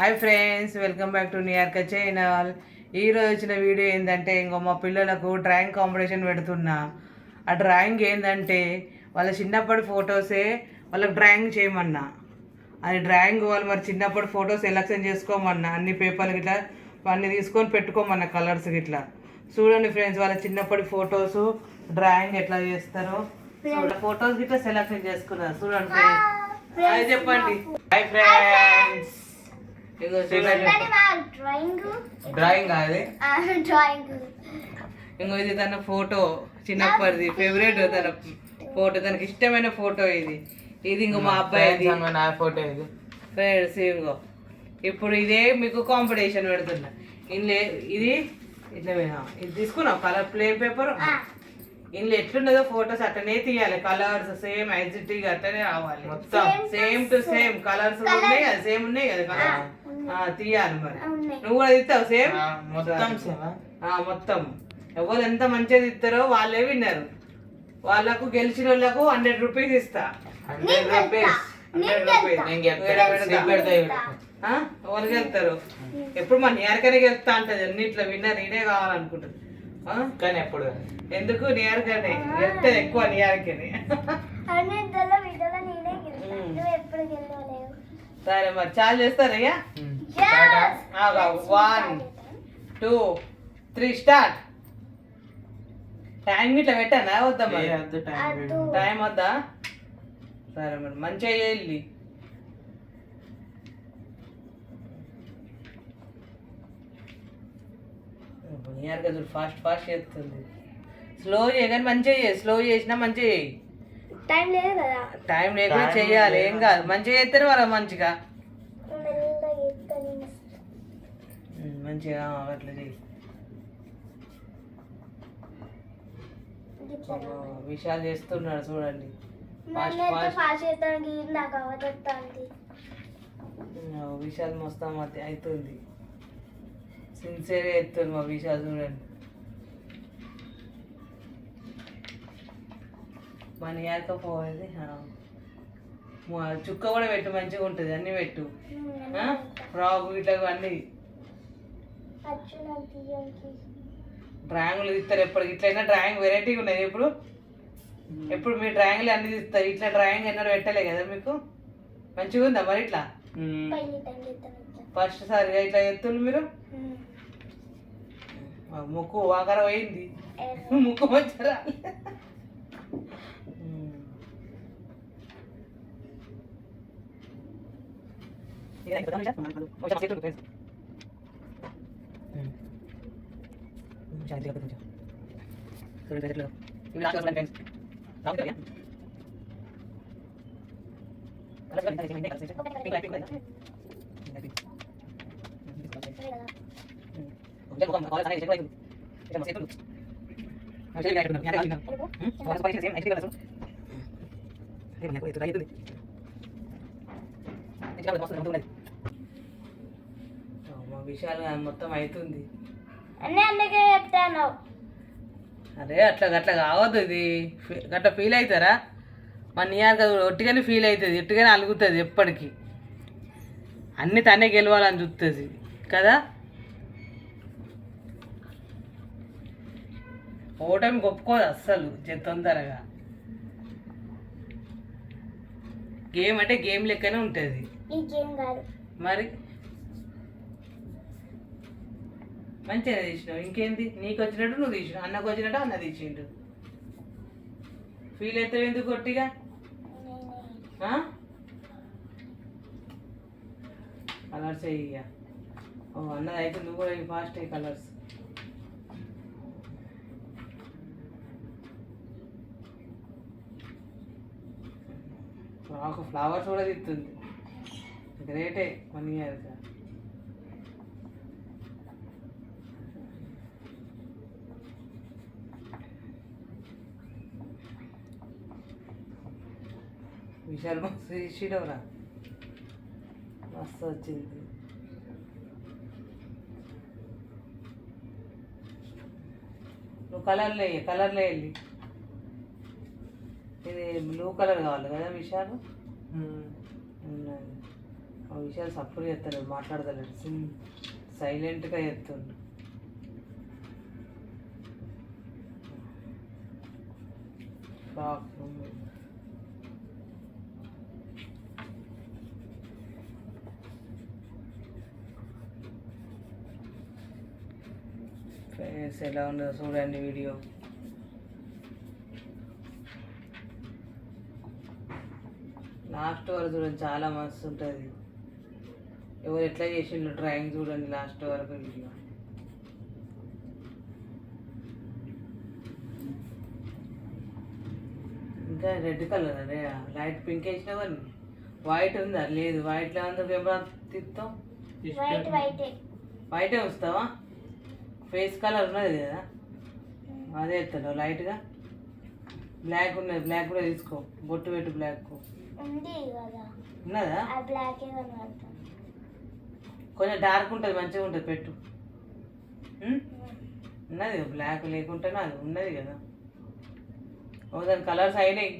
Hi friends, welcome back to నియార్క channel. ఈరోజు వచ్చిన వీడియో ఏంటంటే మా పిల్లలకు డ్రాయింగ్ కాంపిటీషన్ పెడుతున్నా. ఆ డ్రాయింగ్ ఏంటంటే వాళ్ళ చిన్నప్పటి ఫొటోసే వాళ్ళకి డ్రాయింగ్ చేయమన్నా. అది డ్రాయింగ్ వాళ్ళు మరి చిన్నప్పటి ఫొటోస్ సెలెక్షన్ చేసుకోమన్నా. అన్ని పేపర్లు గిట్లా అన్నీ తీసుకొని పెట్టుకోమన్నా, కలర్స్ గిట్లా. చూడండి ఫ్రెండ్స్, వాళ్ళ చిన్నప్పటి ఫొటోస్ డ్రాయింగ్ ఎట్లా చేస్తారో ఫొటోస్ గిట్లా సెలెక్షన్ చేసుకున్నారు. చూడండి ఫ్రెండ్స్, అది చెప్పండి. హాయ్ ఫ్రెండ్స్, డ్రాయింగ్ అది ఇంకో ఇది తన ఫోటో, చిన్నప్పటిది ఫేవరెట్ తన ఫోటో, తనకి ఇష్టమైన ఫోటో ఇది. ఇది ఇంకో మా అబ్బాయి నా ఫోటో ఇది ఫ్రెండ్స్. ఇంకో ఇప్పుడు ఇదే మీకు కాంపిటీషన్ పెడుతున్నా. ఇది ఇట్లా ఇది తీసుకున్నాం కలర్ ప్లేన్ పేపర్. ఇందులో ఎట్లున్నదో ఫొటోస్ అట్లనే తీయాలి. కలర్స్ సేమ్ ఎగ్జిటివ్ అట్లనే రావాలి. మొత్తం సేమ్ టు సేమ్ కలర్స్ ఉన్నాయి కదా, సేమ్ ఉన్నాయి కదా కలర్స్ తీయాలి. మరి నువ్వు కూడా తీస్తావు సేమ్? మొత్తం మొత్తం ఎవరు ఎంత మంచిగా తీస్తారో వాళ్ళే విన్నారు. వాళ్ళకు గెలిచిన వాళ్ళకు 100 రూపీస్ ఇస్తా. 100 రూపీస్ ఎవరు గెలుతారు? ఎప్పుడు మా నియార్కనే గెలుస్తా అంటది. అన్నిట్లో విన్నర్ నేనే కావాలనుకుంటుంది. కానీ ఎప్పుడు ఎందుకు నియార్కనే గెలుస్తుంది ఎక్కువ. నియార్కనే సరే మరి చాలా చేస్తారయ్యా. 1 2 3 స్టార్ట్. టైం ఇట్లా పెట్టానా వద్దా? మరి టైం వద్దా? సరే మరి మంచిగా చేయాలి. ఫాస్ట్ ఫాస్ట్ చేస్తుంది. స్లో చేయగానే మంచిగా చేయి. స్లో చేసినా మంచిగా చేయి. టైం లేదు కదా, టైం లేకుండా చెయ్యాలి. ఏం కాదు, మంచిగా చేస్తేనే వాళ్ళ మంచిగా మంచిగా అట్లా చెయ్యి. విషయాలు చేస్తున్నాడు చూడండి. విషయాలు మొత్తం అవుతుంది. సిన్సియర్గా ఎత్తుంది మా విషయాలు చూడండి. మన ఏకపోయేది చుక్క కూడా పెట్టు, మంచిగా ఉంటుంది. అన్నీ పెట్టు, ఫ్రాక్ ఇట్లా అన్నీ. డ్రాయింగ్లు తీస్తారు ఎప్పటికి. ఇట్లయినా డ్రాయింగ్ వెరైటీగా ఉన్నాయి. ఎప్పుడు మీ డ్రాయింగ్లు అన్నీ తీస్తారు. ఇట్లా డ్రాయింగ్ ఎన్నడూ పెట్టలే కదా మీకు. మంచిగా ఉందా మరి? ఇట్లా ఫస్ట్ సారిగా ఇట్లా ఎత్తులు మీరు. ముక్కు ఆకారం అయింది, ముక్కు మంచిగా విషయాలు మొత్తం అవుతుంది. అందుకే చెప్తాను. అరే అట్లా అట్లా కావద్దు. ఇది అట్లా ఫీల్ అవుతారా? మన నియార్క ఒట్టిగానే ఫీల్ అవుతుంది, ఎట్టుగానే అలుగుతుంది ఎప్పటికీ. అన్నీ తనే గెలవాలని చూస్తుంది కదా. ఓటమి ఒప్పుకోదు అస్సలు తొందరగా. గేమ్ అంటే గేమ్ లెక్కనే ఉంటుంది మరి. మంచిగా తీసినావు. ఇంకేంది, నీకు వచ్చినట్టు నువ్వు తీసినావు, అన్నకు వచ్చినట్టు అన్న తీసిండు. ఫీల్ అవుతావు ఎందుకు గట్టిగా? కలర్స్ అయ్యా. ఓ అన్నది అయితే నువ్వు కూడా ఫాస్ట్ అయ్యి కలర్స్. ఒక ఫ్లవర్స్ కూడా తిత్తుంది. గ్రేటే మన ఇయర్. విశాల్ మస్తు ఇచ్చిడవరా, మస్తు వచ్చింది. నువ్వు కలర్లో వెళ్ళి ఇది బ్లూ కలర్ కావాలి కదా విశాల్. ఉన్నది ఆ విషయాలు సపోర్ట్ చేస్తలేడు, మాట్లాడతలేడు, సైలెంట్గా చేస్తుండు. ఫ్రాక్ ఫేస్ ఎలా ఉందో చూడండి వీడియో. లాస్ట్ వరకు చూడండి, చాలా మస్తు ఉంటుంది. ఎవరు ఎట్లా చేసిండ్రు డ్రాయింగ్ చూడండి లాస్ట్ వరకు వీడియో. ఇంకా రెడ్ కలర్ అదే లైట్ పింక్ వేసినావని. వైట్ ఉందా? లేదు, వైట్లో ఉందా? కెమెరా తిస్తాం, వైటే వస్తావా? ఫేస్ కలర్ ఉన్నది కదా, అదే ఎత్తాడు లైట్గా. బ్లాక్ ఉన్నది, బ్లాక్ కూడా తీసుకో, బొట్టు పెట్టు. బ్లాక్ ఉన్నదా? కొంచెం డార్క్ ఉంటుంది, మంచిగా ఉంటుంది, పెట్టు. ఉన్నది బ్లాక్ లేకుంటేనే అది ఉన్నది కదా. ఓ దాని కలర్స్ అయినాయి.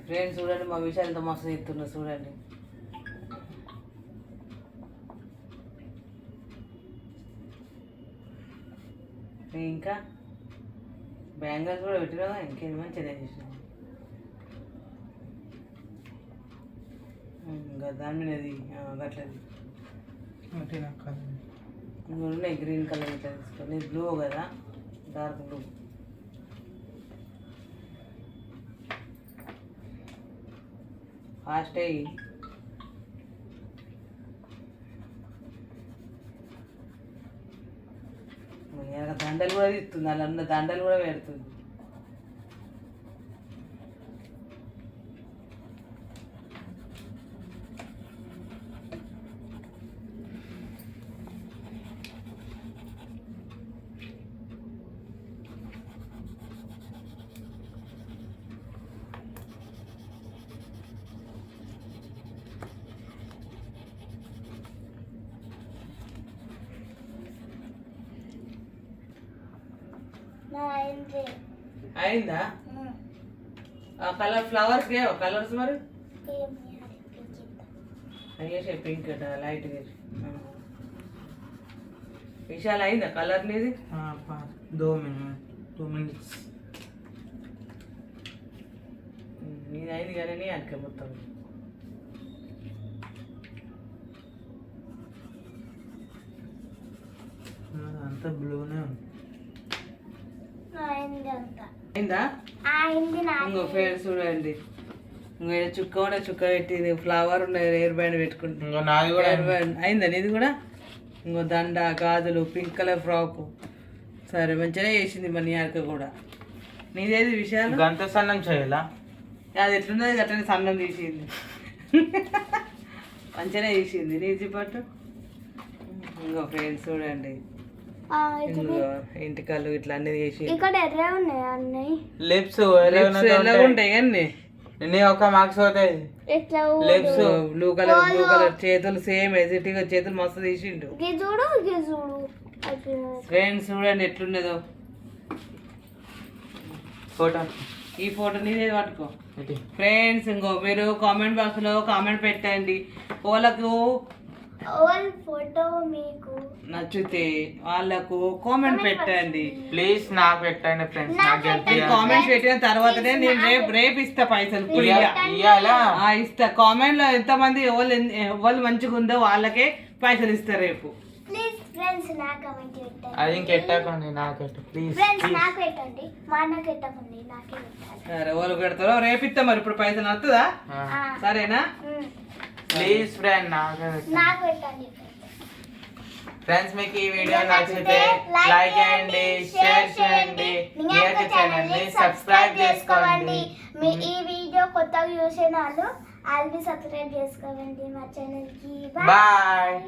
ఫ్రెండ్స్ చూడండి, మా విషయాలు ఎంత మస్తు చెప్తున్నారు చూడండి. ఇంకా బ్యాంగిల్స్ కూడా పెట్టినా, ఇంకేం మంచిగా చేసినా. ఇంకా దాని మీద అది అట్లది ఉన్నాయి, గ్రీన్ కలర్ ఇట్లా తీసుకోండి. బ్లూ కదా, డార్క్ బ్లూ. ఫాస్ట్ అయ్యి దండలు కూడా తీస్తుంది, అలా ఉన్న దండలు కూడా పెడుతుంది. అయిందా? ఆ కలర్ ఫ్లవర్స్ లేవు కలర్స్ మరి అయ్యేసే పింక్ లైట్ విశాల్ అయిందా కలర్ నీది? 2 minutes నీది అయింది కానీ అక్క మొత్తం అంతా బ్లూనే ఉంది. అయిందా? ఇంకో ఫేర్ చూడండి, ఇంకో చుక్క కూడా చుక్క పెట్టింది, ఫ్లవర్ ఉన్నాయి, హెయిర్ బ్యాండ్ పెట్టుకుంటుంది. అయిందా నీది కూడా? ఇంకో దండ, గాజులు, పింక్ కలర్ ఫ్రాక్. సరే మంచిగా చేసింది మన యాక కూడా. నీదేది విషయాలు? గంట సన్నం చేయాలా? అది ఎట్లున్నది అట్లనే సన్నం తీసింది, మంచిగా చేసింది. నీది పట్టు. ఇంకో ఫ్రెండ్స్ చూడండి, ఇంటికల్లు ఇట్లా అన్ని చేసి లిప్స్ ఎలా ఉంటాయి కానీ ఒక మార్క్స్ అవుతాయి. Lips blue colour, blue colour. చేతులు సేమ్ ఎజిటిగా, చేతులు మస్తు తీసిండు. ఫ్రెండ్స్ చూడండి ఎట్లున్నదో ఫోటో. ఈ ఫోటో నీదే పట్టుకో ఫ్రెండ్స్. ఇంకో మీరు కామెంట్ బాక్స్ లో కామెంట్ పెట్టండి, వాళ్ళకు ఫోటో మీకు నచ్చితే వాళ్ళకు కామెంట్ పెట్టండి ప్లీజ్. నాకు పెట్టండి ఫ్రెండ్స్, కామెంట్ పెట్టిన తర్వాతనే నేను రేపు ఇస్తా పైసలు. ఇస్తా. కామెంట్ లో ఎంతమంది ఎవరు మంచిగా ఉందో వాళ్ళకే పైసలు ఇస్తా రేపు. అది ఇంకెట్టకండి, నాకు ప్లీజ్. సరే వాళ్ళు పెడతారో రేపు ఇస్తా. మరి ఇప్పుడు పైసలు వస్తుందా? సరేనా? ప్లీజ్ ఫ్రెండ్ నాకు పెట్టండి. ఫ్రెండ్స్ మీకు ఈ వీడియో నచ్చితే లైక్ చేయండి, షేర్ చేయండి, ఛానల్ ని సబ్స్క్రైబ్ చేసుకోండి. మీ ఈ వీడియో కొత్తగా చూసే వాళ్ళు ఆల్రెడీ సబ్స్క్రైబ్ చేసుకోండి మా ఛానల్ కి. బాయ్.